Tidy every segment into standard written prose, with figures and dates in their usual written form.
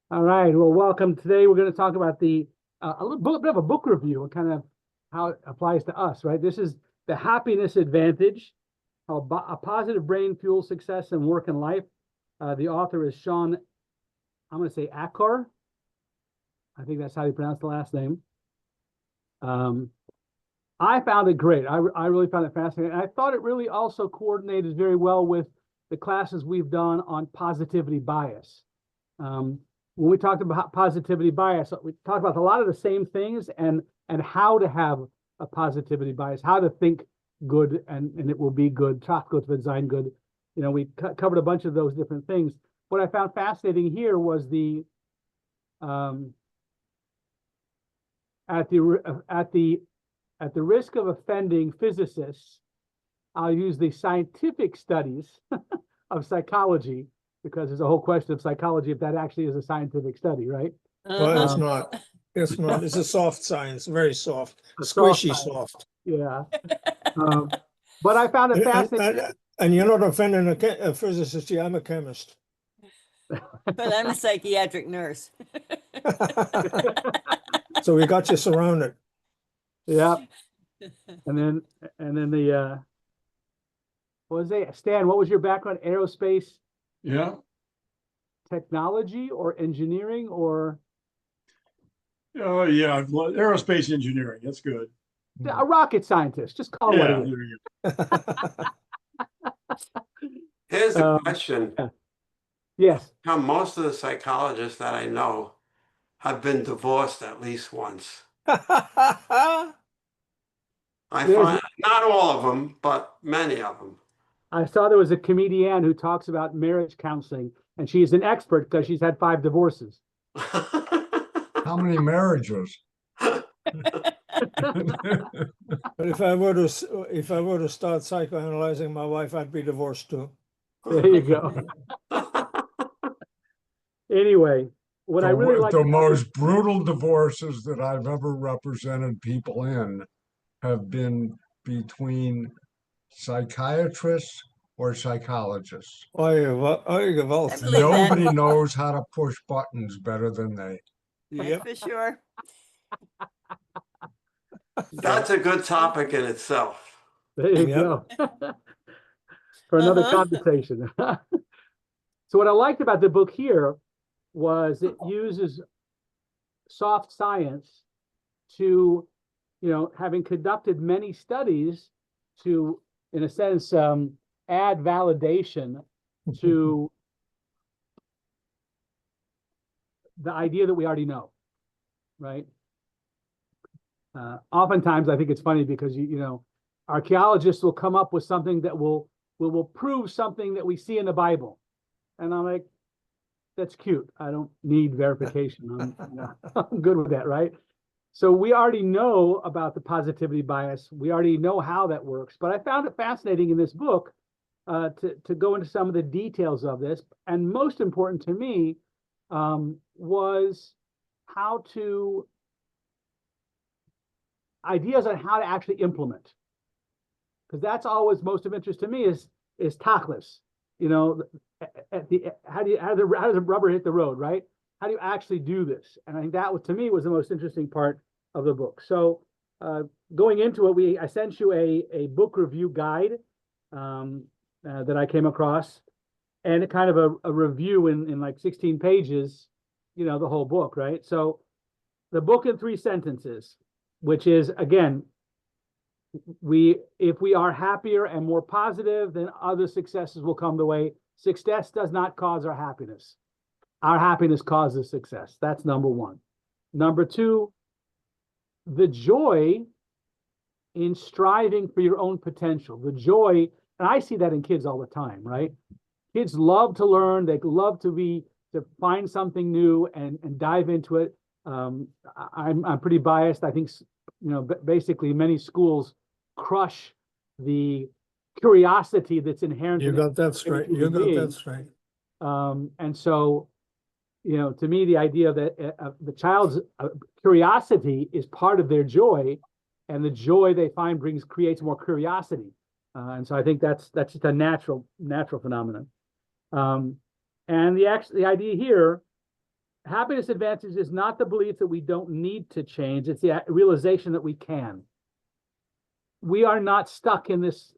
All right. Well, welcome. Today we're going to talk about a little bit of a book review and kind of how it applies to us, right? This is The Happiness Advantage, how a positive brain fuels success in work and life. The author is Shawn, I'm going to say Achor. I think that's how you pronounce the last name. I found it great. I really found it fascinating. And I thought it really also coordinated very well with the classes we've done on positivity bias. When we talked about positivity bias, we talked about a lot of the same things and how to have a positivity bias, how to think good and it will be good, gut wird sein good. You know, we covered a bunch of those different things. What I found fascinating here was at the risk of offending physicists, I'll use the scientific studies of psychology, because there's a whole question of psychology if that actually is a scientific study, right? Well, it's not. It's not. It's a soft science, very soft, Squishy squishy soft. Yeah. But I found it fascinating. And you're not offending a physicist. Yeah, I'm a chemist. But I'm a psychiatric nurse. So we got you surrounded. Yeah. And then the what was it? Stan, what was your background? Aerospace? Yeah. Technology or engineering or? Oh, yeah. Aerospace engineering. That's good. A rocket scientist. Just call it what it is. Here's the question. Yes. How most of the psychologists that I know have been divorced at least once. I find not all of them, but many of them. I saw there was a comedian who talks about marriage counseling, and she's an expert because she's had 5 divorces. How many marriages? But if I were to start psychoanalyzing my wife, I'd be divorced too. There you go. Anyway, what I really like the most brutal divorces that I've ever represented people in have been between psychiatrists or psychologists. Nobody knows how to push buttons better than they. Yep. For sure. That's a good topic in itself. There you go. For another conversation. So what I liked about the book here was it uses soft science to, having conducted many studies to, in a sense, add validation to the idea that we already know, right? Oftentimes, I think it's funny because archaeologists will come up with something that will prove something that we see in the Bible, and I'm like, that's cute. I don't need verification. I'm good with that, right? So we already know about the positivity bias. We already know how that works. But I found it fascinating in this book to go into some of the details of this. And most important to me was ideas on how to actually implement. Because that's always most of interest to me is tachlis. How does the rubber hit the road, right? How do you actually do this? And I think that to me was the most interesting part of the book. So going into it, I sent you a book review guide that I came across, and a kind of a review in like 16 pages, the whole book, right? So the book in 3 sentences, which is, again, if we are happier and more positive, then other successes will come the way. Success does not cause our happiness. Our happiness causes success. That's number 1. Number 2, the joy in striving for your own potential. The joy, and I see that in kids all the time, right? Kids love to learn. They love to find something new and dive into it. I'm pretty biased. I think, basically many schools crush the curiosity that's inherent. You got that straight. You got that straight. And so, to me, the idea that the child's curiosity is part of their joy, and the joy they find creates more curiosity. And so I think that's just a natural phenomenon. And the idea here happiness advantage is not the belief that we don't need to change. It's the realization that we can. We are not stuck in this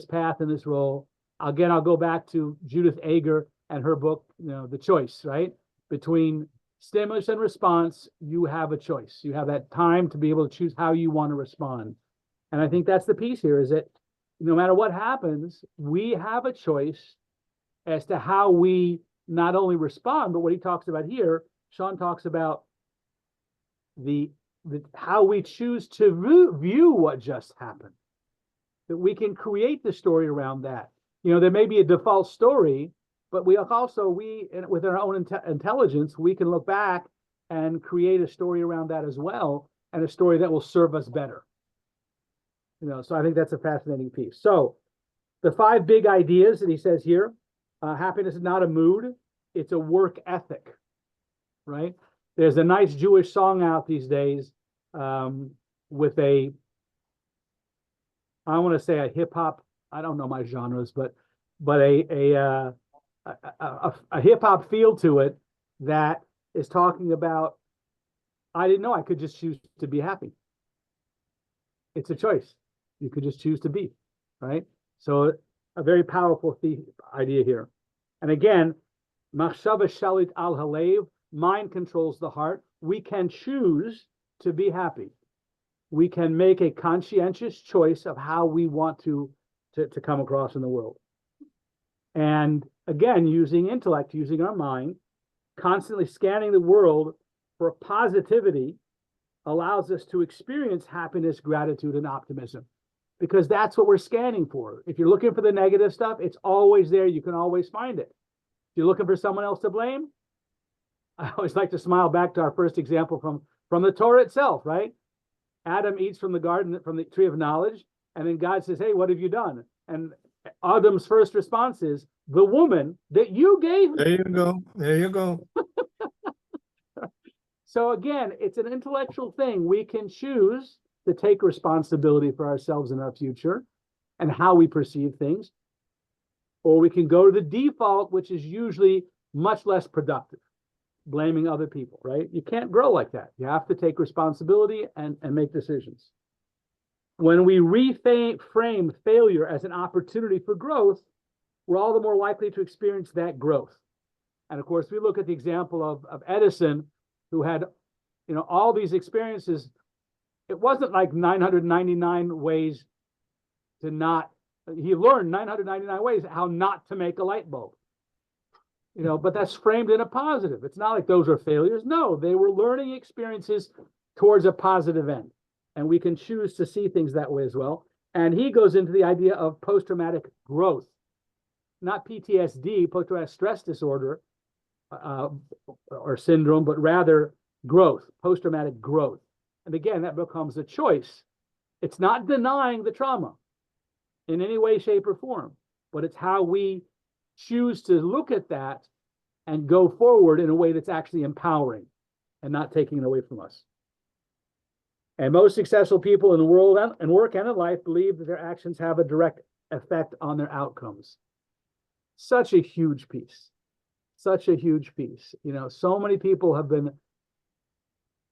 path, in this role. Again, I'll go back to Judith Ager and her book, The Choice, right? Between stimulus and response, you have a choice. You have that time to be able to choose how you want to respond. And I think that's the piece here, is that no matter what happens, we have a choice as to how we not only respond, but what he talks about here, Shawn talks about the how we choose to view what just happened. That we can create the story around that. There may be a default story, but we also, with our own intelligence, we can look back and create a story around that as well, and a story that will serve us better. So I think that's a fascinating piece. So the 5 big ideas that he says here, happiness is not a mood, it's a work ethic, right? There's a nice Jewish song out these days with I want to say a hip hop, I don't know my genres, but a hip hop feel to it that is talking about, I didn't know I could just choose to be happy. It's a choice. You could just choose to be, right? So a very powerful idea here. And again, machshava shalit al halev, mind controls the heart. We can choose to be happy. We can make a conscientious choice of how we want to come across in the world. And again, using intellect, using our mind, constantly scanning the world for positivity allows us to experience happiness, gratitude, and optimism, because that's what we're scanning for. If you're looking for the negative stuff, it's always there. You can always find it. If you're looking for someone else to blame, I always like to smile back to our first example from the Torah itself, right? Adam eats from the garden, from the tree of knowledge, and then God says, hey, what have you done? And Adam's first response is, the woman that you gave me. There you go. There you go. So again, it's an intellectual thing. We can choose to take responsibility for ourselves and our future and how we perceive things. Or we can go to the default, which is usually much less productive, blaming other people, right? You can't grow like that. You have to take responsibility and make decisions. When we reframe failure as an opportunity for growth, we're all the more likely to experience that growth. And of course, we look at the example of Edison, who had, all these experiences. It wasn't like 999 ways to not, he learned 999 ways how not to make a light bulb. But that's framed in a positive. It's not like those are failures. No, they were learning experiences towards a positive end. And we can choose to see things that way as well. And he goes into the idea of post-traumatic growth, not PTSD, post-traumatic stress disorder or syndrome, but rather growth, post-traumatic growth. And again, that becomes a choice. It's not denying the trauma in any way, shape, or form, but it's how we choose to look at that and go forward in a way that's actually empowering and not taking it away from us. And most successful people in the world and work and in life believe that their actions have a direct effect on their outcomes. Such a huge piece. Such a huge piece. So many people have been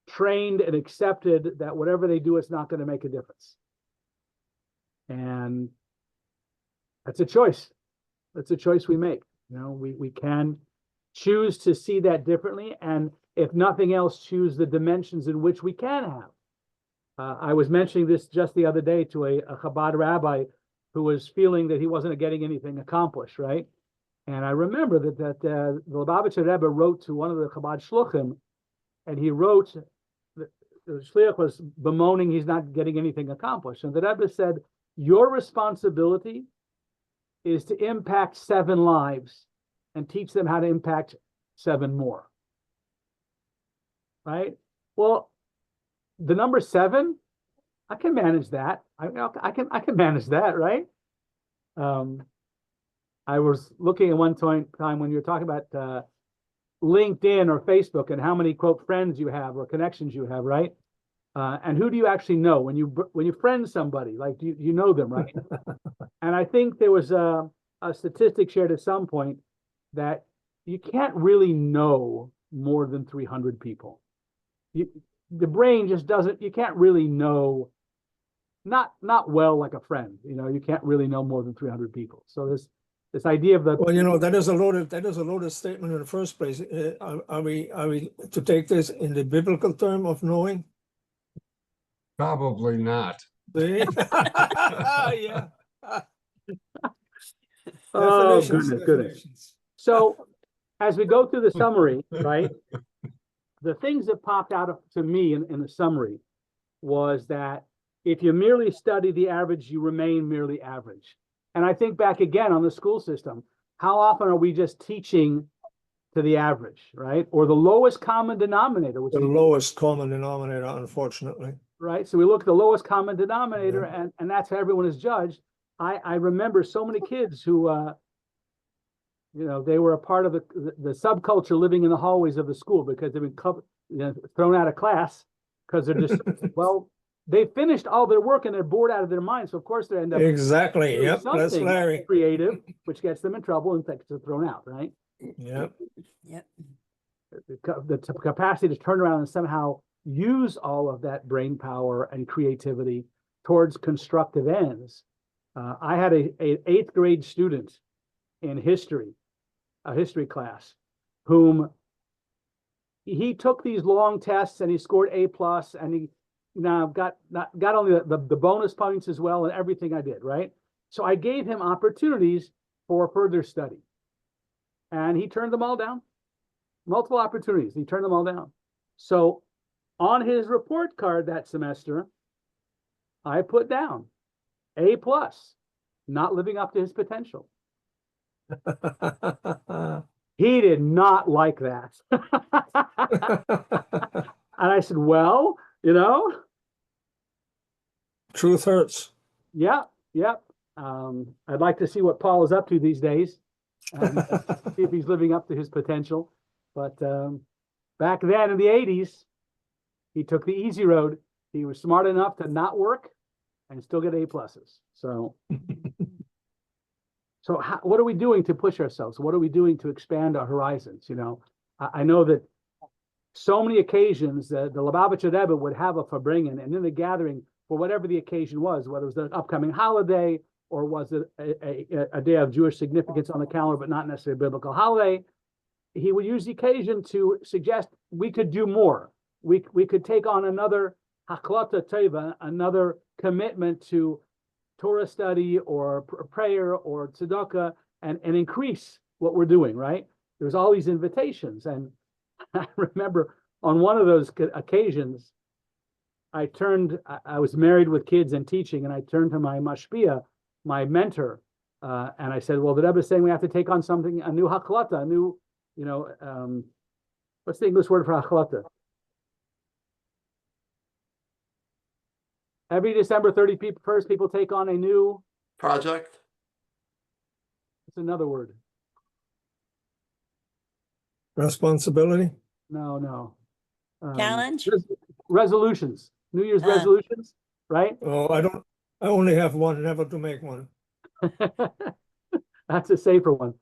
trained and accepted that whatever they do, it's not going to make a difference. And that's a choice. That's a choice we make. We can choose to see that differently. And if nothing else, choose the dimensions in which we can have. I was mentioning this just the other day to a Chabad rabbi who was feeling that he wasn't getting anything accomplished, right? And I remember that the Lubavitcher Rebbe wrote to one of the Chabad shluchim, and he wrote, the shliach was bemoaning he's not getting anything accomplished. And the Rebbe said, your responsibility is to impact 7 lives and teach them how to impact 7 more. Right? Well, the number 7, I can manage that. I can manage that, right? I was looking at one time when you were talking about LinkedIn or Facebook and how many quote friends you have or connections you have, right? And who do you actually know when you friend somebody? Like you know them, right? And I think there was a statistic shared at some point that you can't really know more than 300 people. The brain just doesn't, you can't really know, not well like a friend, you can't really know more than 300 people. So this idea of the, Well, that is a loaded statement in the first place. Are we to take this in the biblical term of knowing? Probably not. See? Yeah. oh Definitions, goodness. definitions. So as we go through the summary, right, the things that popped out to me in the summary was that if you merely study the average, you remain merely average. And I think back again on the school system, how often are we just teaching to the average, right? Or the lowest common denominator, which The is lowest common denominator, unfortunately. right. So we look at the lowest common denominator, Yeah. and that's how everyone is judged. I remember so many kids who, they were a part of the subculture living in the hallways of the school because they've been thrown out of class because they're just, well, they finished all their work and they're bored out of their minds. So of course they end up Exactly. doing Yep. That's something Larry. creative, which gets them in trouble and gets them thrown out, right? Yep. Yep. The capacity to turn around and somehow use all of that brain power and creativity towards constructive ends. I had a 8th grade student in history, a history class, whom he took these long tests and he scored A+, and he now got only the bonus points as well and everything I did, right? So I gave him opportunities for further study, and he turned them all down. Multiple opportunities, he turned them all down. So on his report card that semester, I put down A+, not living up to his potential. He did not like that. And I said, well, Truth hurts. yeah. I'd like to see what Paul is up to these days, and see if he's living up to his potential. But back then in the 80s, he took the easy road. He was smart enough to not work and still get A+. So what are we doing to push ourselves? What are we doing to expand our horizons? I know that so many occasions the Lubavitcher Rebbe would have a Farbringen, and in the gathering, for whatever the occasion was, whether it was an upcoming holiday or was it a day of Jewish significance on the calendar, but not necessarily a biblical holiday, he would use the occasion to suggest we could do more. We could take on another haklata teva, another commitment to Torah study or prayer or tzedakah, and increase what we're doing, right? There's all these invitations. And I remember on one of those occasions, I was married with kids and teaching, and I turned to my mashpia, my mentor, and I said, well, the Rebbe is saying we have to take on something, a new haklata, a new, what's the English word for haklata? Every December 31st, people take on a new Project? It's another word. Responsibility. No. Challenge? Resolutions. New Year's resolutions, right? Oh, I only have one, never to make one. That's a safer one.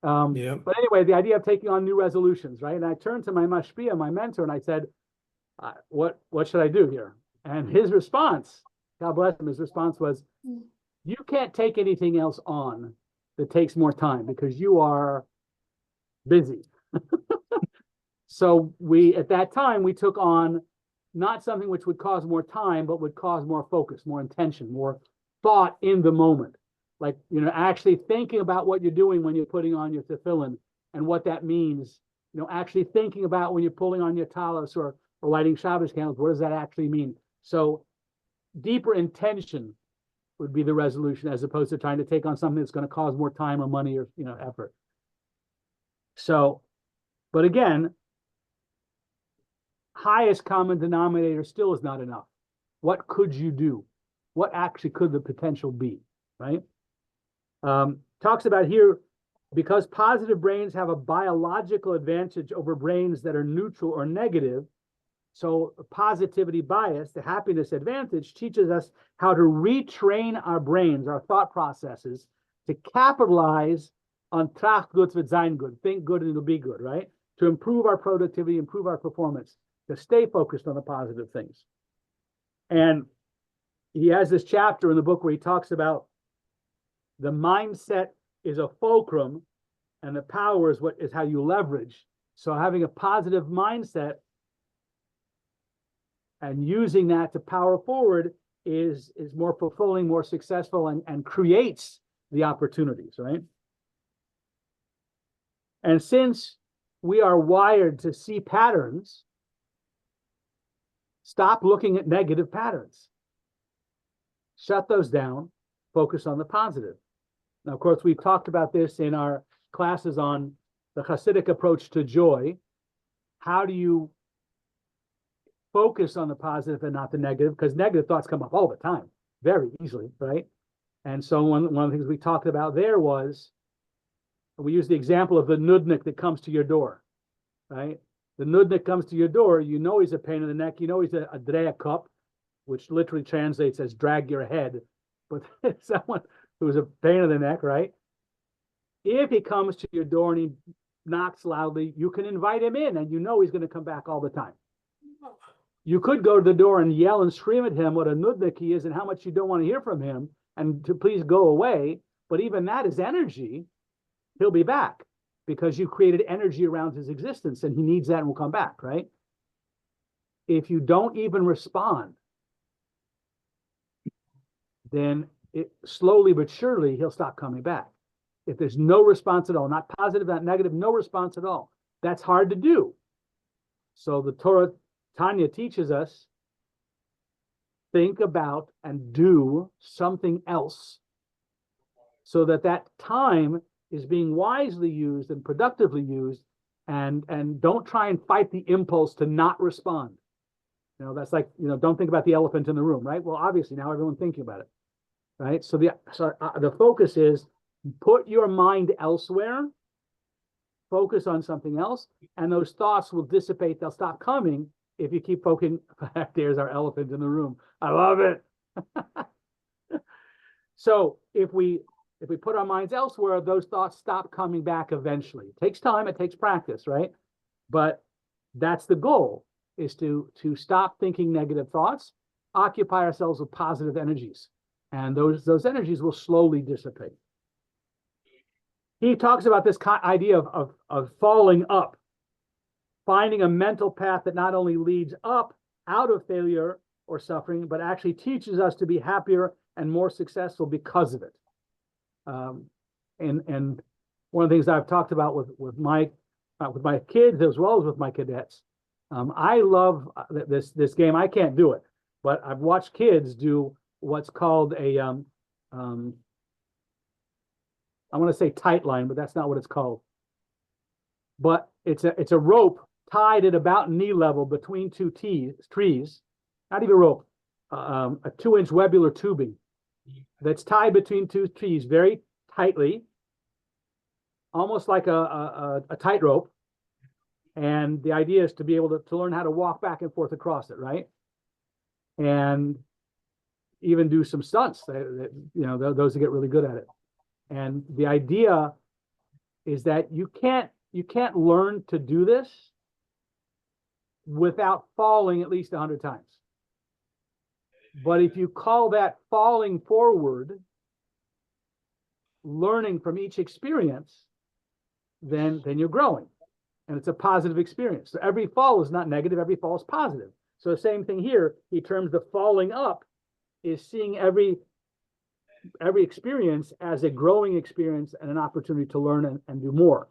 Yeah. But anyway, the idea of taking on new resolutions, right? And I turned to my mashpia, my mentor, and I said, what should I do here? And his response, God bless him, his response was, you can't take anything else on that takes more time because you are busy. So at that time, we took on not something which would cause more time, but would cause more focus, more intention, more thought in the moment. Like, actually thinking about what you're doing when you're putting on your tefillin and what that means. Actually thinking about when you're pulling on your talis or lighting Shabbos candles, what does that actually mean? So deeper intention would be the resolution, as opposed to trying to take on something that's going to cause more time or money or effort. So, but again, highest common denominator still is not enough. What could you do? What actually could the potential be, right? Talks about here, because positive brains have a biological advantage over brains that are neutral or negative. So positivity bias, the happiness advantage, teaches us how to retrain our brains, our thought processes, to capitalize on tracht gut wird sein gut, think good and it'll be good, right? to improve our productivity, improve our performance, to stay focused on the positive things. And he has this chapter in the book where he talks about the mindset is a fulcrum and the power is how you leverage. So having a positive mindset and using that to power forward is more fulfilling, more successful, and creates the opportunities, right? And since we are wired to see patterns, stop looking at negative patterns. Shut those down, focus on the positive. Now, of course, we've talked about this in our classes on the Hasidic approach to joy. How do you focus on the positive and not the negative? Because negative thoughts come up all the time, very easily, right? And so one of the things we talked about there was, we use the example of the nudnik that comes to your door, right? The nudnik comes to your door, you know he's a pain in the neck, you know he's a dreya cup, which literally translates as drag your head, but someone who's a pain in the neck, right? If he comes to your door and he knocks loudly, you can invite him in and you know he's going to come back all the time. You could go to the door and yell and scream at him what a nudnik he is and how much you don't want to hear from him and to please go away. But even that is energy. He'll be back because you created energy around his existence and he needs that and will come back, right? If you don't even respond, then slowly but surely he'll stop coming back. If there's no response at all, not positive, not negative, no response at all, that's hard to do. So the Torah Tanya teaches us, think about and do something else so that that time is being wisely used and productively used, and don't try and fight the impulse to not respond. You know, that's like, don't think about the elephant in the room, right? Well, obviously now everyone's thinking about it, right? So the focus is put your mind elsewhere, focus on something else, and those thoughts will dissipate. They'll stop coming if you keep focusing. There's our elephant in the room. I love it. So if we put our minds elsewhere, those thoughts stop coming back eventually. It takes time, it takes practice, right? But that's the goal, is to stop thinking negative thoughts, occupy ourselves with positive energies, and those energies will slowly dissipate. He talks about this idea of falling up, finding a mental path that not only leads up out of failure or suffering, but actually teaches us to be happier and more successful because of it. And one of the things I've talked about with my kids as well as with my cadets, I love this game. I can't do it, but I've watched kids do what's called a I want to say tight line, but that's not what it's called. But it's a rope tied at about knee level between two trees, not even a rope, a 2-inch webular tubing that's tied between two trees very tightly, almost like a tightrope. And the idea is to be able to learn how to walk back and forth across it, right? And even do some stunts, those who get really good at it. And the idea is that you can't learn to do this without falling at least 100 times. But if you call that falling forward, learning from each experience, then you're growing. And it's a positive experience. So every fall is not negative, every fall is positive. So the same thing here, he terms the falling up is seeing every experience as a growing experience and an opportunity to learn and do more.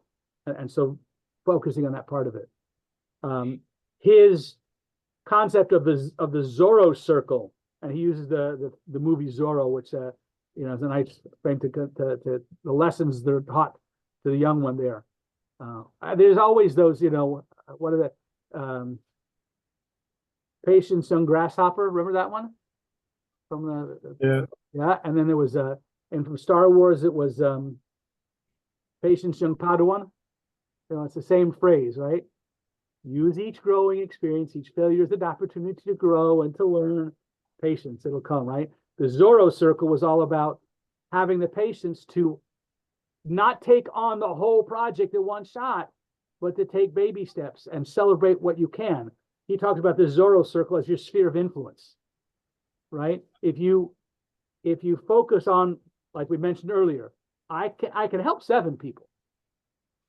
And so focusing on that part of it. His concept of the Zorro circle, and he uses the movie Zorro, which is a nice frame to the lessons that are taught to the young one there. There's always those, what are the Patience Young Grasshopper? Remember that one? From yeah, and then there was and from Star Wars it was Patience Young Padawan. It's the same phrase, right? Use each growing experience, each failure as an opportunity to grow and to learn. Patience, it'll come, right? The Zorro circle was all about having the patience to not take on the whole project at one shot, but to take baby steps and celebrate what you can. He talks about the Zorro circle as your sphere of influence, right? If you focus on, like we mentioned earlier, I can help 7 people.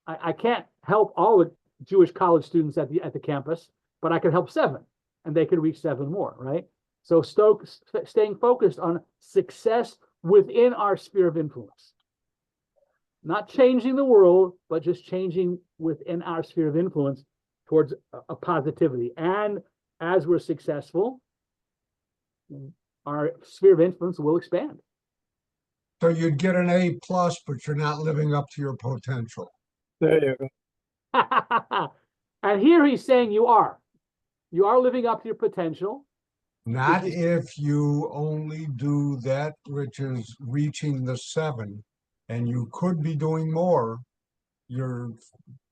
I can't help all the Jewish college students at the campus, but I can help 7, and they can reach 7 more, right? So staying focused on success within our sphere of influence. Not changing the world, but just changing within our sphere of influence towards a positivity. And as we're successful, our sphere of influence will expand. So you'd get an A+, but you're not living up to your potential. There you go. And here he's saying you are living up to your potential. Not if you only do that which is reaching the 7, and you could be doing more. You're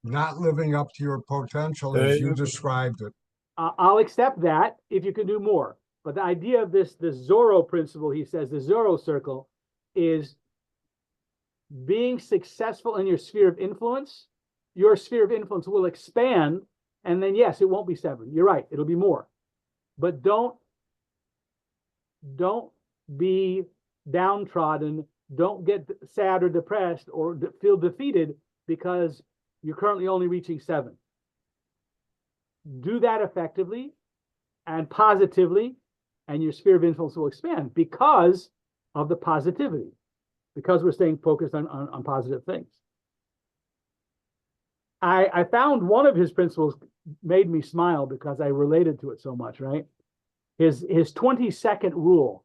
not living up to your potential There as you you go. described it. I'll accept that if you can do more. But the idea of this Zorro principle, he says, the Zorro circle, is being successful in your sphere of influence. Your sphere of influence will expand, and then yes, it won't be 7. You're right, it'll be more. But don't be downtrodden. Don't get sad or depressed or feel defeated because you're currently only reaching 7. Do that effectively and positively, and your sphere of influence will expand because of the positivity, because we're staying focused on positive things. I found one of his principles made me smile because I related to it so much, right? His 20-second rule.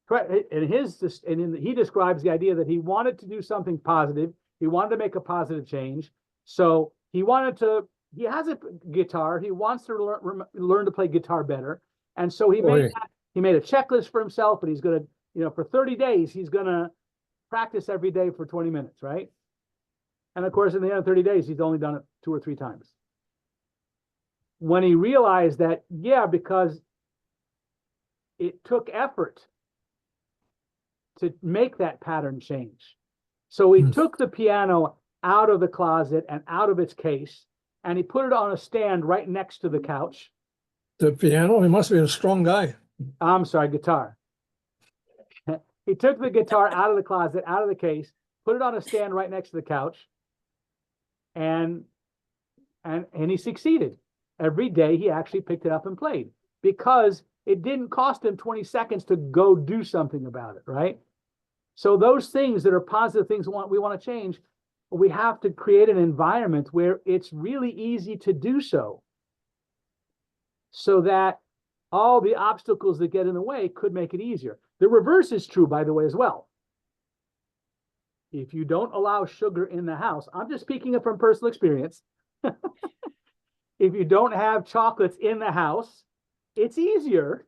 And he describes the idea that he wanted to do something positive. He wanted to make a positive change. So he has a guitar. He wants to learn to play guitar better. And so he made a checklist for himself, and he's going to, for 30 days, he's going to practice every day for 20 minutes, right? And of course, in the end of 30 days, he's only done it 2 or 3 times. When he realized that, because it took effort to make that pattern change. So he took the piano out of the closet and out of its case, and he put it on a stand right next to the couch. The piano, he must be a strong guy. I'm sorry, guitar. He took the guitar out of the closet, out of the case, put it on a stand right next to the couch, and he succeeded. Every day he actually picked it up and played because it didn't cost him 20 seconds to go do something about it, right? So those things that are positive things we want to change, we have to create an environment where it's really easy to do so that all the obstacles that get in the way could make it easier. The reverse is true, by the way, as well. If you don't allow sugar in the house, I'm just speaking from personal experience. If you don't have chocolates in the house, it's easier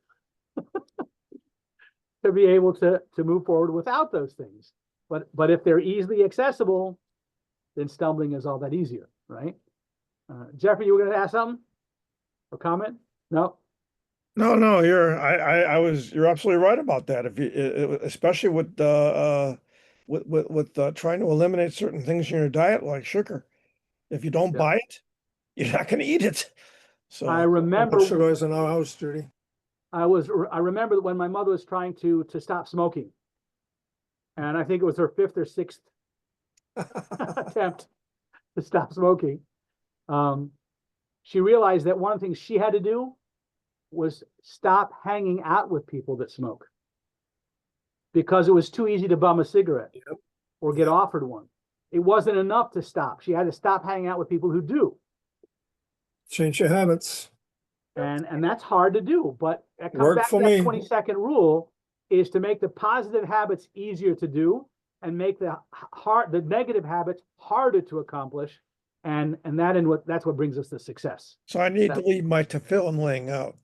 to be able to move forward without those things. But if they're easily accessible, then stumbling is all that easier, right? Jeffrey, you were going to ask something or comment? No? No, you're absolutely right about that. If you, especially with trying to eliminate certain things in your diet, like sugar, if you don't buy it, you're not going to eat it. So I remember sugar is in our house, Judy. I remember when my mother was trying to stop smoking, and I think it was her 5th or 6th attempt to stop smoking. She realized that one of the things she had to do was stop hanging out with people that smoke, because it was too easy to bum a cigarette or get offered one. It wasn't enough to stop. She had to stop hanging out with people who do. Change your habits. And that's hard to do, but it comes Worked back to for that me. 20-second rule is to make the positive habits easier to do and make the negative habits harder to accomplish. And that's what brings us to success. I need to leave my tefillin laying out.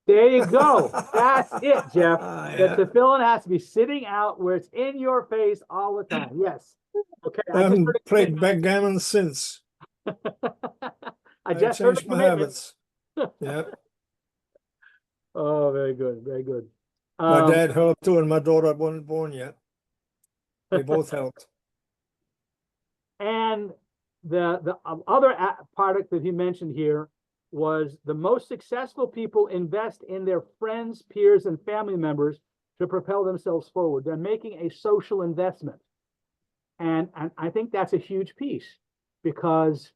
There you go. That's it, Jeff. Yeah. The tefillin has to be sitting out where it's in your face all the time. Yes. Okay. I haven't played backgammon since. I just heard changed the my commitment. habits. Yeah. Oh, very good. Very good. My dad helped too, and my daughter wasn't born yet. They both helped. And the other product that he mentioned here was the most successful people invest in their friends, peers, and family members to propel themselves forward. They're making a social investment. And I think that's a huge piece because,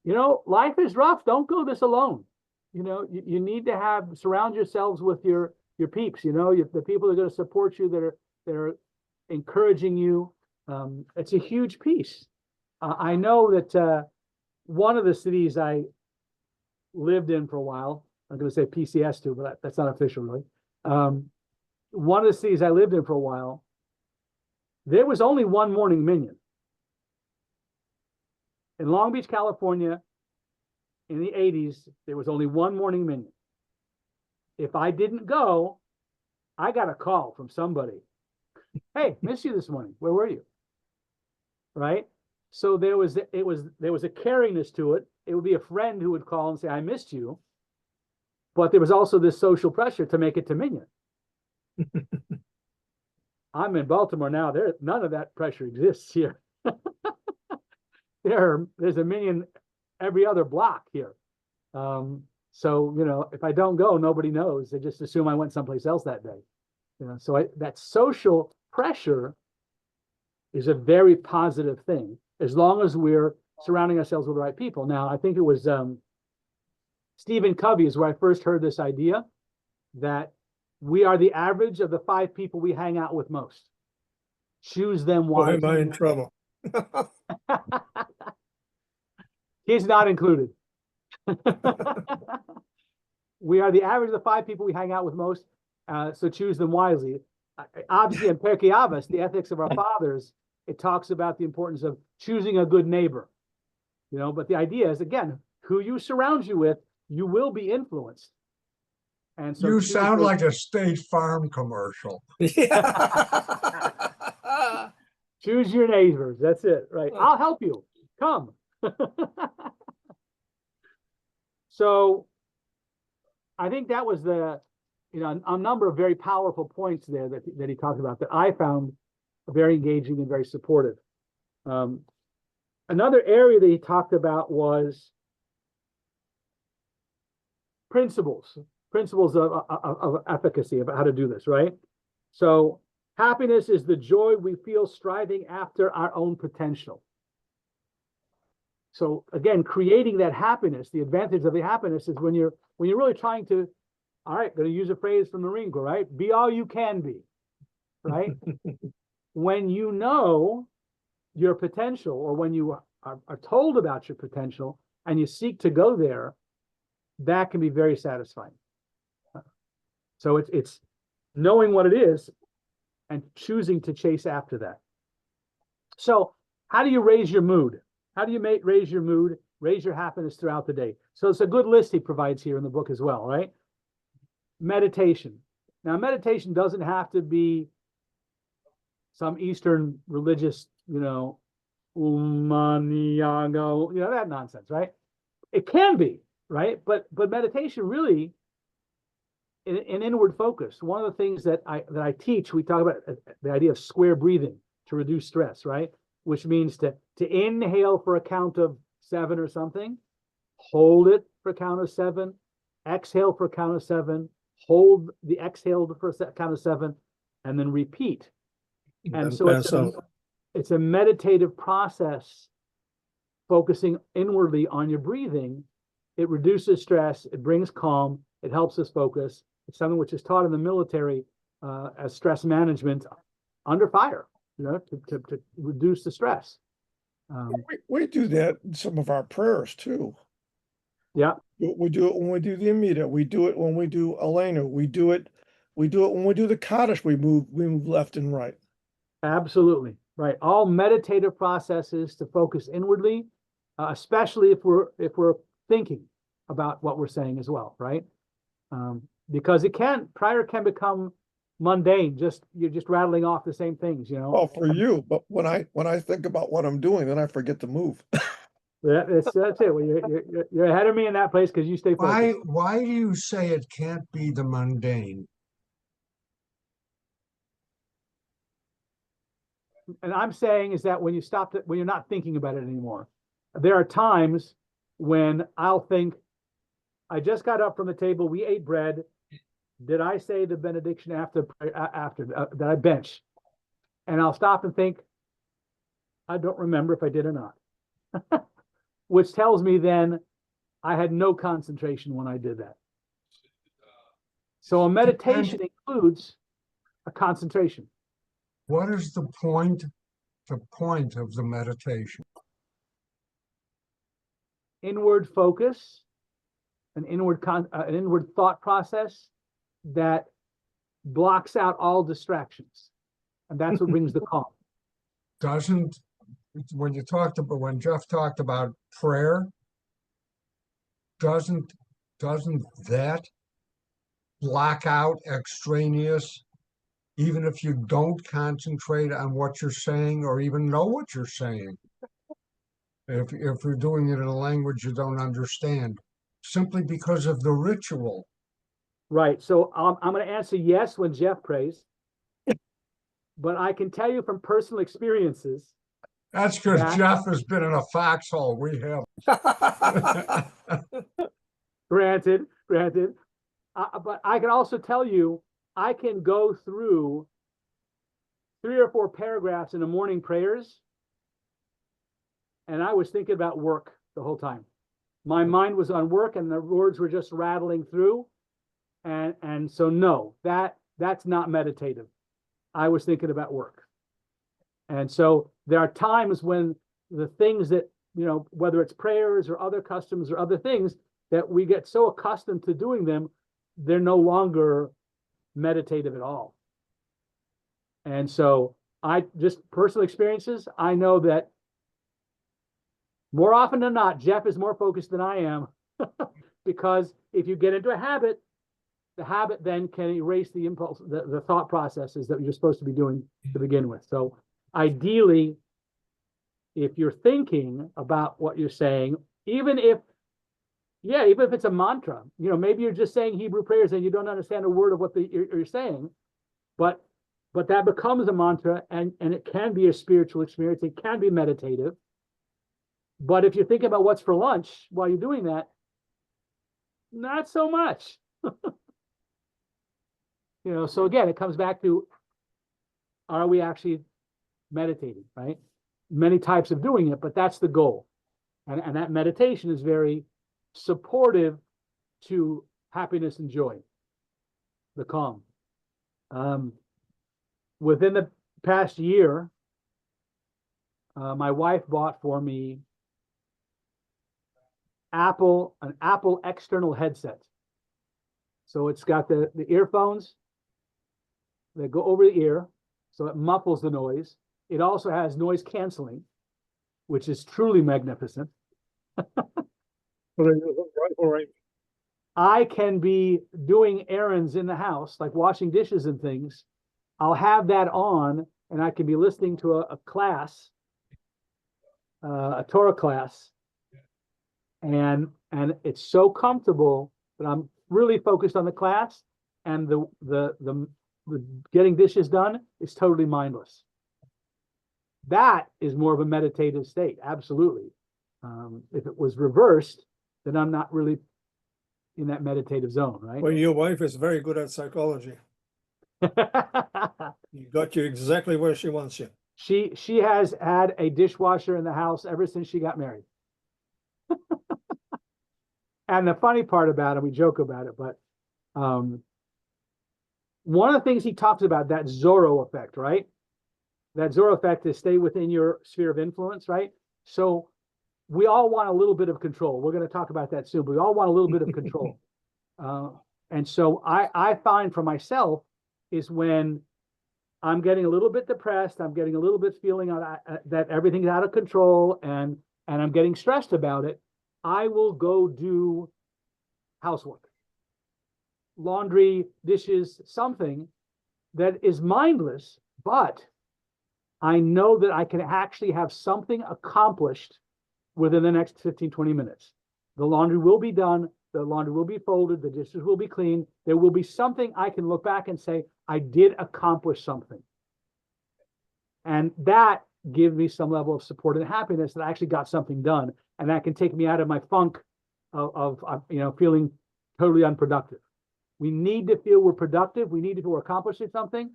you know, life is rough. Don't go this alone. You know, you need to surround yourselves with your peeps, you know, the people that are going to support you, that are encouraging you. It's a huge piece. I know that one of the cities I lived in for a while, I'm going to say PCS too, but that's not official really. One of the cities I lived in for a while, there was only one morning minion. In Long Beach, California, in the 80s, there was only one morning minion. If I didn't go, I got a call from somebody. Hey, missed you this morning. Where were you? Right? So there was a caringness to it. It would be a friend who would call and say, I missed you. But there was also this social pressure to make it to minion. I'm in Baltimore now. None of that pressure exists here. There's a minion every other block here. So, you know, if I don't go, nobody knows. They just assume I went someplace else that day. You know, so that social pressure is a very positive thing as long as we're surrounding ourselves with the right people. Now, I think it was Stephen Covey is where I first heard this idea that we are the average of the 5 people we hang out with most. Choose them Why wisely. am I in trouble? He's not included. We are the average of the 5 people we hang out with most, so choose them wisely. Obviously, in Pirkei Avos, the ethics of our fathers, it talks about the importance of choosing a good neighbor. You know, but the idea is, again, who you surround you with, you will be influenced. And so You sound like a State Farm commercial. Yeah. choose your neighbors. That's it, right? I'll help you. Come. So I think that was a number of very powerful points there that he talked about that I found very engaging and very supportive. Another area that he talked about was principles of efficacy, about how to do this, right? So happiness is the joy we feel striving after our own potential. So again, creating that happiness, the advantage of the happiness is when you're really trying to, all right, going to use a phrase from the Marine Corps, right? Be all you can be, right? When you know your potential, or when you are told about your potential and you seek to go there, that can be very satisfying. So it's knowing what it is and choosing to chase after that. So how do you raise your mood? How do you raise your mood, raise your happiness throughout the day? So it's a good list he provides here in the book as well, right? Meditation. Now, meditation doesn't have to be some Eastern religious, that nonsense, right? It can be, right? But meditation really, an inward focus. One of the things that I teach, we talk about the idea of square breathing to reduce stress, right? Which means to inhale for a count of 7 or something, hold it for a count of 7, exhale for a count of 7, hold the exhale for a count of 7, and then repeat. And so it's a meditative process, focusing inwardly on your breathing. It reduces stress, it brings calm, it helps us focus. It's something which is taught in the military as stress management under fire, to reduce the stress. We do that in some of our prayers too. Yeah. We do it when we do the Amida. We do it when we do Elena. We do it when we do the Kaddish. We move left and right. Absolutely. Right. All meditative processes to focus inwardly, especially if we're thinking about what we're saying as well, right? Because prayer can become mundane. You're just rattling off the same things, Oh, for you, but when I think about what I'm doing, then I forget to move. That's it. Well, you're ahead of me in that place because you stay focused. Why do you say it can't be the mundane? And I'm saying is that when you're not thinking about it anymore, there are times when I'll think, I just got up from the table, we ate bread. Did I say the benediction after did I bench? And I'll stop and think, I don't remember if I did or not. Which tells me then I had no concentration when I did that. So a meditation includes a concentration. What is the point of the meditation? Inward focus, an inward thought process that blocks out all distractions. And that's what brings the calm. When Jeff talked about prayer, doesn't that block out extraneous, even if you don't concentrate on what you're saying or even know what you're saying? If you're doing it in a language you don't understand, simply because of the ritual. Right. So I'm going to answer yes when Jeff prays. But I can tell you from personal experiences. That's because Jeff has been in a foxhole. We have. Granted. But I can also tell you, I can go through 3 or 4 paragraphs in the morning prayers, and I was thinking about work the whole time. My mind was on work, and the words were just rattling through. And so no, that's not meditative. I was thinking about work. And so there are times when the things that, whether it's prayers or other customs or other things, that we get so accustomed to doing them, they're no longer meditative at all. And so I just personal experiences, I know that more often than not, Jeff is more focused than I am because if you get into a habit, the habit then can erase the impulse, the thought processes that you're supposed to be doing to begin with. So ideally, if you're thinking about what you're saying, even if it's a mantra, maybe you're just saying Hebrew prayers and you don't understand a word of what you're saying, but that becomes a mantra and it can be a spiritual experience. It can be meditative. But if you're thinking about what's for lunch while you're doing that, not so much. So again, it comes back to, are we actually meditating, right? Many types of doing it, but that's the goal. And that meditation is very supportive to happiness and joy, the calm. Within the past year, my wife bought for me an Apple external headset. So it's got the earphones that go over the ear, so it muffles the noise. It also has noise canceling, which is truly magnificent. Right. I can be doing errands in the house, like washing dishes and things. I'll have that on, and I can be listening to a class, a Torah class, and it's so comfortable that I'm really focused on the class, and the getting dishes done is totally mindless. That is more of a meditative state, absolutely. If it was reversed, then I'm not really in that meditative zone, right? Well, your wife is very good at psychology. You got you exactly where she wants you. She has had a dishwasher in the house ever since she got married. And the funny part about it, we joke about it, but one of the things he talks about, that Zorro effect, right? That Zorro effect is stay within your sphere of influence, right? So we all want a little bit of control. We're going to talk about that soon, but we all want a little bit of control. And so I find for myself is when I'm getting a little bit depressed, I'm getting a little bit feeling that everything's out of control and I'm getting stressed about it, I will go do housework, laundry, dishes, something that is mindless, but I know that I can actually have something accomplished within the next 15, 20 minutes. The laundry will be done. The laundry will be folded. The dishes will be cleaned. There will be something I can look back and say, I did accomplish something. And that give me some level of support and happiness that I actually got something done, and that can take me out of my funk of feeling totally unproductive. We need to feel we're productive. We need to feel we're accomplishing something.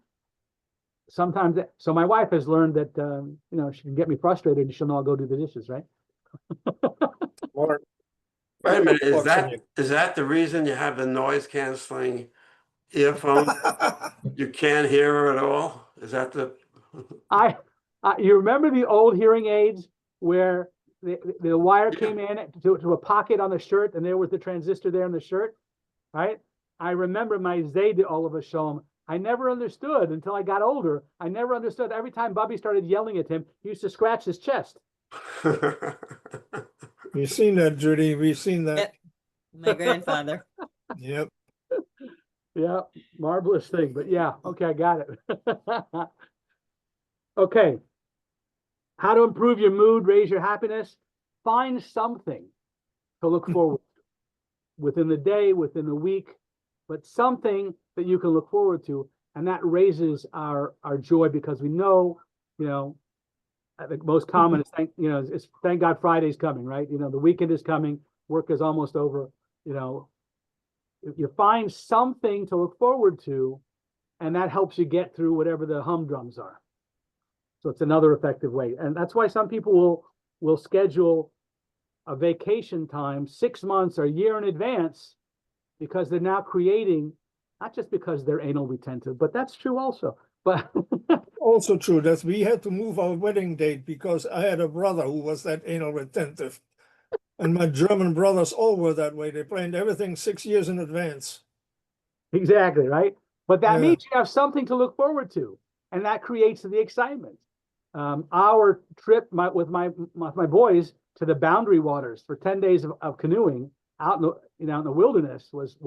Sometimes, so my wife has learned that she can get me frustrated and she'll know I'll go do the dishes, right? Or Wait a minute, is Fucks in that the reason you have the noise canceling earphone? You can't hear her at all? Is that the? You remember the old hearing aids where the wire came in to a pocket on the shirt and there was the transistor there in the shirt, right? I remember my Zayd all of us show him. I never understood until I got older. I never understood. Every time Bubby started yelling at him, he used to scratch his chest. You've seen that, Judy. We've seen that. Yep. My grandfather. Yep. Yeah, marvelous thing. But yeah, okay, I got it. Okay. How to improve your mood, raise your happiness. Find something to look forward to within the day, within the week, but something that you can look forward to. And that raises our joy because we know, I think most common is thank God Friday's coming, right? The weekend is coming, work is almost over. You find something to look forward to, and that helps you get through whatever the humdrums are. So it's another effective way. And that's why some people will schedule a vacation time 6 months or a year in advance, because they're now creating, not just because they're anal retentive, but that's true also. But Also true that we had to move our wedding date because I had a brother who was that anal retentive. And my German brothers all were that way. They planned everything 6 years in advance. exactly, right? But that Yeah. means you have something to look forward to, and that creates the excitement. Our trip with my boys to the Boundary Waters for 10 days of canoeing out in the wilderness was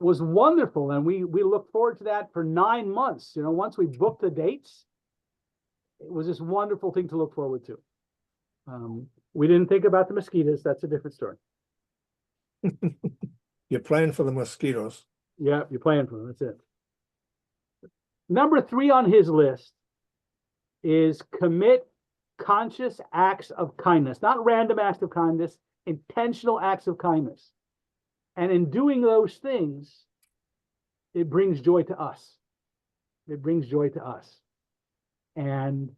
wonderful, and we looked forward to that for 9 months. Once we booked the dates, it was this wonderful thing to look forward to. We didn't think about the mosquitoes. That's a different story. You're playing for the mosquitoes. Yeah, you're playing for them. That's it. Number 3 on his list is commit conscious acts of kindness, not random acts of kindness, intentional acts of kindness. And in doing those things, it brings joy to us. It brings joy to us. And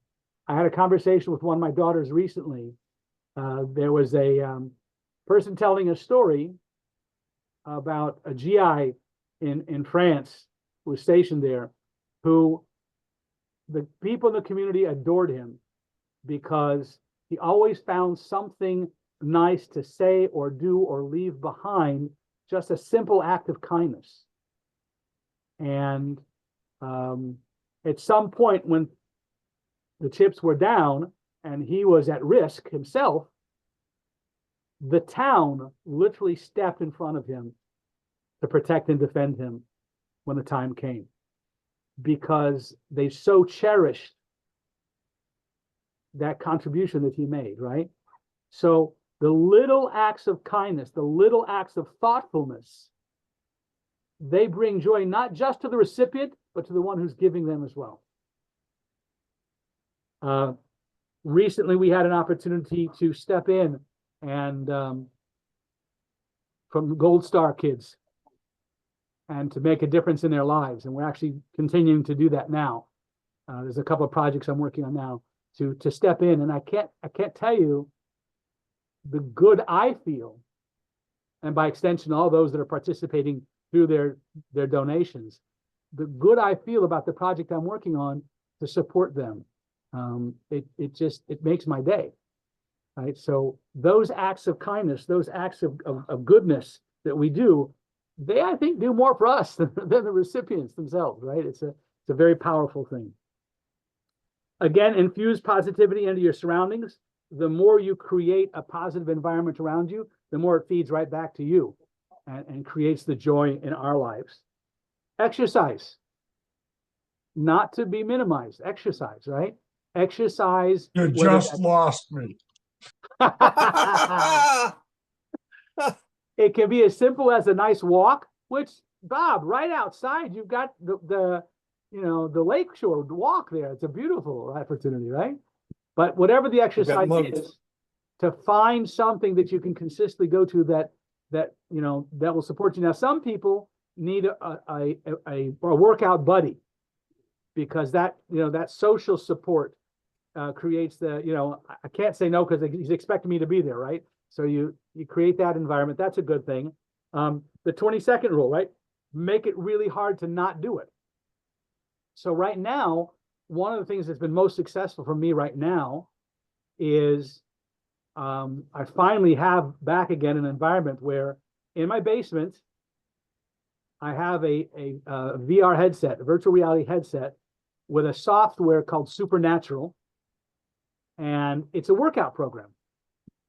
I had a conversation with one of my daughters recently. There was a person telling a story about a GI in France who was stationed there, who the people in the community adored him because he always found something nice to say or do or leave behind, just a simple act of kindness. And at some point when the chips were down and he was at risk himself, the town literally stepped in front of him to protect and defend him when the time came, because they so cherished that contribution that he made, right? So the little acts of kindness, the little acts of thoughtfulness, they bring joy not just to the recipient, but to the one who's giving them as well. Recently, we had an opportunity to step in and from Gold Star kids and to make a difference in their lives. And we're actually continuing to do that now. There's a couple of projects I'm working on now to step in. And I can't tell you the good I feel, and by extension, all those that are participating through their donations, the good I feel about the project I'm working on to support them. It makes my day, right? So those acts of kindness, those acts of goodness that we do, they, I think, do more for us than the recipients themselves, right? It's a very powerful thing. Again, infuse positivity into your surroundings. The more you create a positive environment around you, the more it feeds right back to you and creates the joy in our lives. Exercise, not to be minimized. Exercise, right? Exercise. You just lost me. It can be as simple as a nice walk, which, Bob, right outside, you've got the the lakeshore walk there. It's a beautiful opportunity, right? But whatever the exercise mugged. is, to find something that you can consistently go to that will support you. Now, some people need a workout buddy, because that social support creates I can't say no because he's expecting me to be there, right? So you create that environment. That's a good thing. The 20-second rule, right? Make it really hard to not do it. So right now, one of the things that's been most successful for me right now is I finally have back again an environment where in my basement, I have a VR headset, a virtual reality headset with a software called Supernatural. And it's a workout program.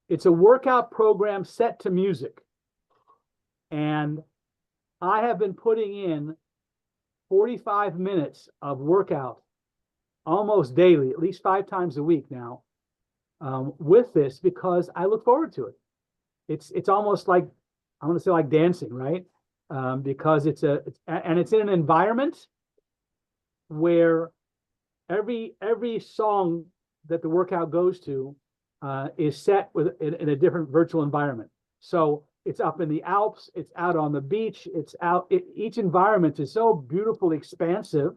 It's a workout program set to music. And I have been putting in 45 minutes of workout almost daily, at least 5 times a week now, with this, because I look forward to it. It's almost like, I want to say like dancing, right? Because it's in an environment where every song that the workout goes to is set in a different virtual environment. So it's up in the Alps, it's out on the beach, each environment is so beautifully expansive,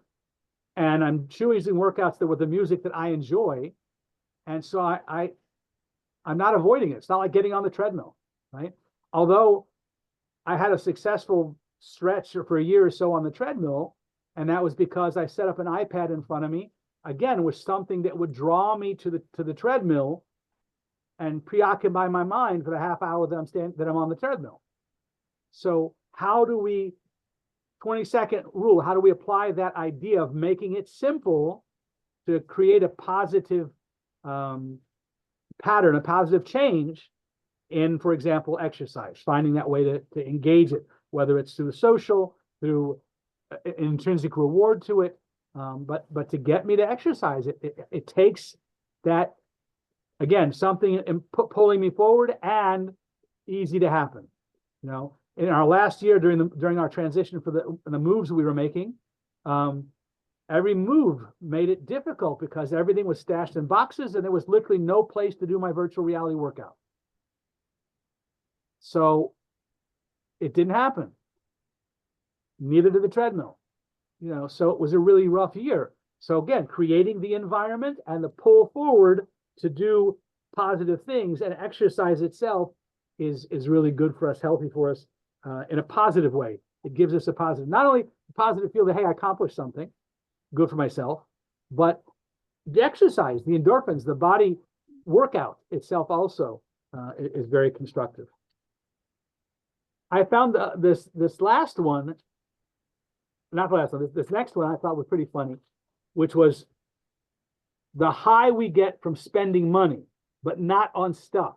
and I'm choosing workouts that with the music that I enjoy. And so I'm not avoiding it. It's not like getting on the treadmill, right? Although I had a successful stretch for a year or so on the treadmill, and that was because I set up an iPad in front of me, again, with something that would draw me to the treadmill and preoccupy my mind for the half hour that I'm on the treadmill. So how do we, 20-second rule, how do we apply that idea of making it simple to create a positive pattern, a positive change in, for example, exercise, finding that way to engage it, whether it's through the social, through an intrinsic reward to it, but to get me to exercise, it takes that, again, something pulling me forward and easy to happen. In our last year during our transition for the moves we were making, every move made it difficult because everything was stashed in boxes and there was literally no place to do my virtual reality workout. So it didn't happen. Neither did the treadmill. So it was a really rough year. So again, creating the environment and the pull forward to do positive things, and exercise itself is really good for us, healthy for us, in a positive way. It gives us a positive, not only a positive feel that, hey, I accomplished something good for myself, but the exercise, the endorphins, the body workout itself also is very constructive. I found this last one, not the last one, this next one I thought was pretty funny, which was the high we get from spending money, but not on stuff.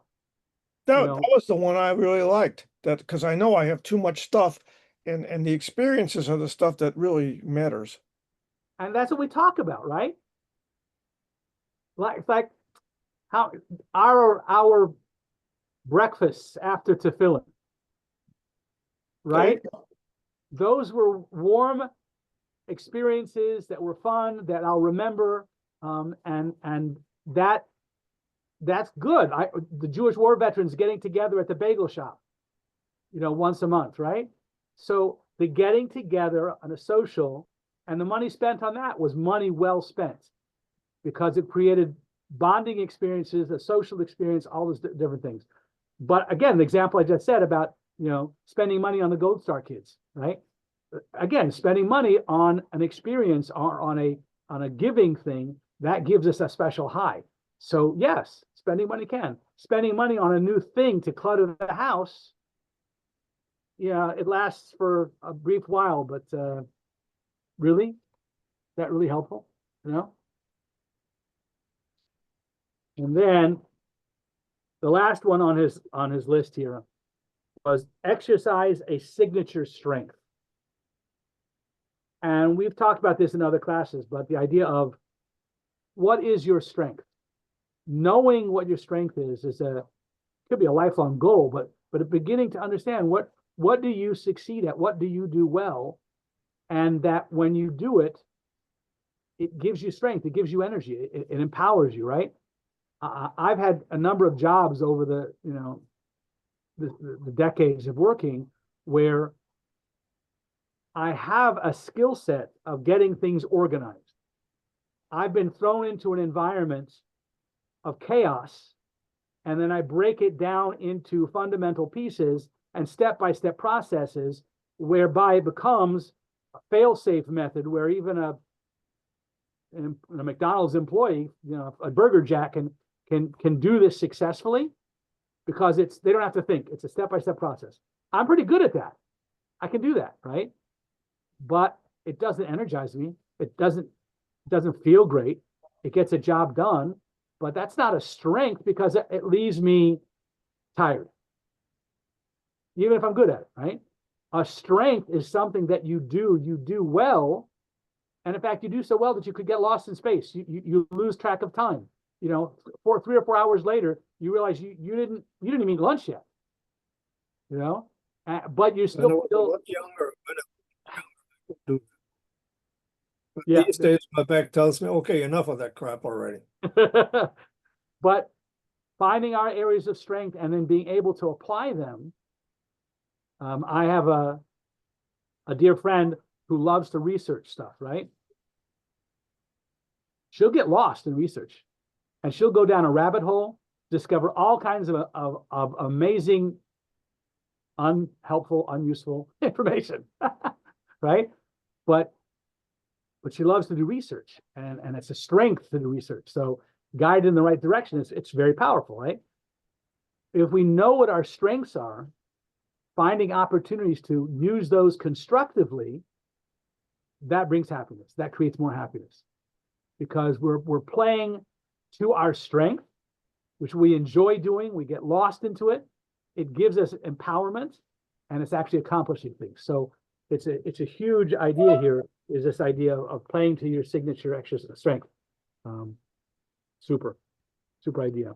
That was the one I really liked, that because I know I have too much stuff, and the experiences are the stuff that really matters. And that's what we talk about, right? Like how our breakfasts after tefillin, right? Those were warm experiences that were fun, that I'll remember, and that's good. The Jewish war veterans getting together at the bagel shop, once a month, right? So the getting together on a social, and the money spent on that was money well spent, because it created bonding experiences, a social experience, all those different things. But again, the example I just said about, spending money on the Gold Star kids, right? Again, spending money on an experience or on a giving thing, that gives us a special high. So yes, spending money can. Spending money on a new thing to clutter the house, it lasts for a brief while, but really, is that really helpful? And then the last one on his list here was exercise a signature strength. And we've talked about this in other classes, but the idea of what is your strength? Knowing what your strength is could be a lifelong goal, but beginning to understand what do you succeed at? What do you do well? And that when you do it, it gives you strength, it gives you energy, it empowers you, right? I've had a number of jobs over the, you know, the decades of working where I have a skill set of getting things organized. I've been thrown into an environment of chaos, and then I break it down into fundamental pieces and step-by-step processes whereby it becomes a fail-safe method where even a McDonald's employee, you know, a Burger Jack can do this successfully because they don't have to think. It's a step-by-step process. I'm pretty good at that. I can do that, right? But it doesn't energize me. It doesn't feel great. It gets a job done, but that's not a strength because it leaves me tired, even if I'm good at it, right? A strength is something that you do well. And in fact, you do so well that you could get lost in space. You lose track of time. You know, 3 or 4 hours later, you realize you didn't even eat lunch yet. You know, but you're still younger. Do. But Yeah. these days, my back tells me, okay, enough of that crap already. But finding our areas of strength and then being able to apply them. I have a dear friend who loves to research stuff, right? She'll get lost in research and she'll go down a rabbit hole, discover all kinds of amazing, unhelpful, unuseful information, right? But she loves to do research, and it's a strength to do research. So guided in the right direction, it's very powerful, right? If we know what our strengths are, finding opportunities to use those constructively, that brings happiness. That creates more happiness because we're playing to our strength, which we enjoy doing. We get lost into it. It gives us empowerment, and it's actually accomplishing things. So it's a huge idea here, is this idea of playing to your signature exercise strength. Super idea.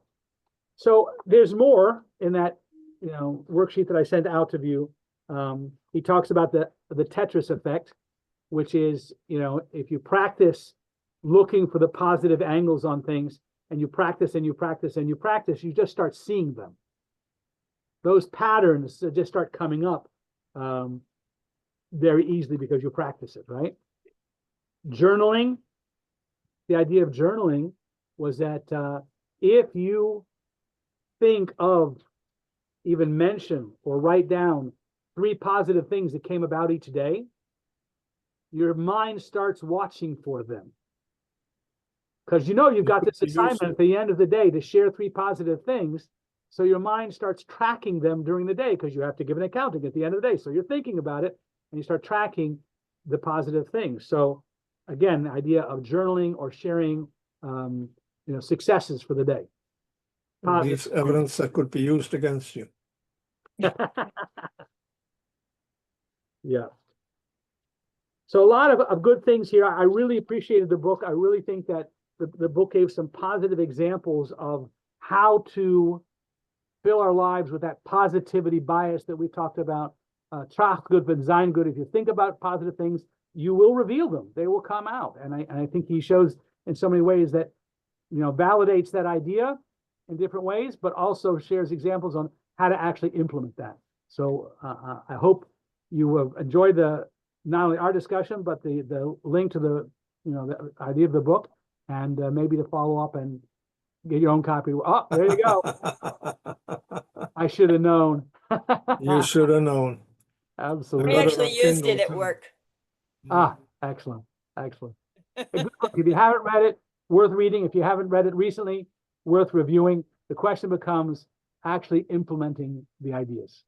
So there's more in that, you know, worksheet that I sent out to you. He talks about the Tetris effect, which is, you know, if you practice looking for the positive angles on things, and you practice and you practice and you practice, you just start seeing them. Those patterns just start coming up very easily because you practice it, right? Journaling, the idea of journaling was that if you think of, even mention or write down 3 positive things that came about each day, your mind starts watching for them. Because you know you've got this assignment at the end of the day to share 3 positive things. So your mind starts tracking them during the day because you have to give an accounting at the end of the day. So you're thinking about it and you start tracking the positive things. So again, the idea of journaling or sharing, you know, successes for the day. Gives evidence that could be used against you. Yeah. So a lot of good things here. I really appreciated the book. I really think that the book gave some positive examples of how to fill our lives with that positivity bias that we talked about. Tracht gut, wenn sein gut. If you think about positive things, you will reveal them. They will come out. And I think he shows in so many ways that, you know, validates that idea in different ways, but also shares examples on how to actually implement that. So I hope you have enjoyed not only our discussion, but the link to the, you know, the idea of the book, and maybe to follow up and get your own copy. Oh, there you go. I should have known. You should have known. Absolutely. We got it actually on used it Kindle, at too. work. Excellent. A good book. If you haven't read it, worth reading. If you haven't read it recently, worth reviewing. The question becomes actually implementing the ideas.